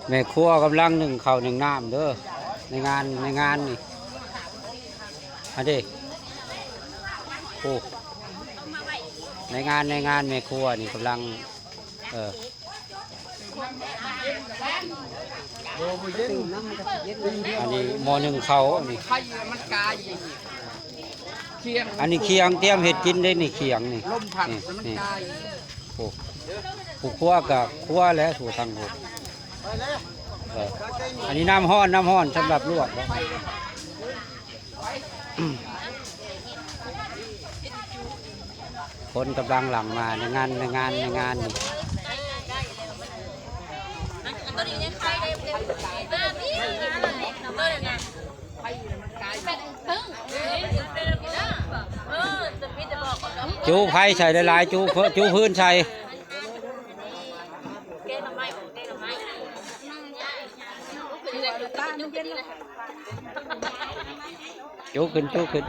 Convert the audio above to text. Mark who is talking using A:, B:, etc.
A: แม่ครัวกำลังหนึ่งข้าวหนึ่งน้ำเด้อในงานนี่อันนี้โอ้ในงานแม่ครัวนี่กำลังอันนี้หม้อหนึ่งเขาอันนี้อันนี้เคียงเตรียมเห็ดกินได้นี่เคียงนี่นี่โอ้ผู้ครัวกับครัวแล้วถูทางผมอันนี้น้ำห้อนสำหรับลวกคนกำลังหลั่งมาในงานนี่จูไผ่ใส่หลายๆจูพื้นใส่จูขึ้น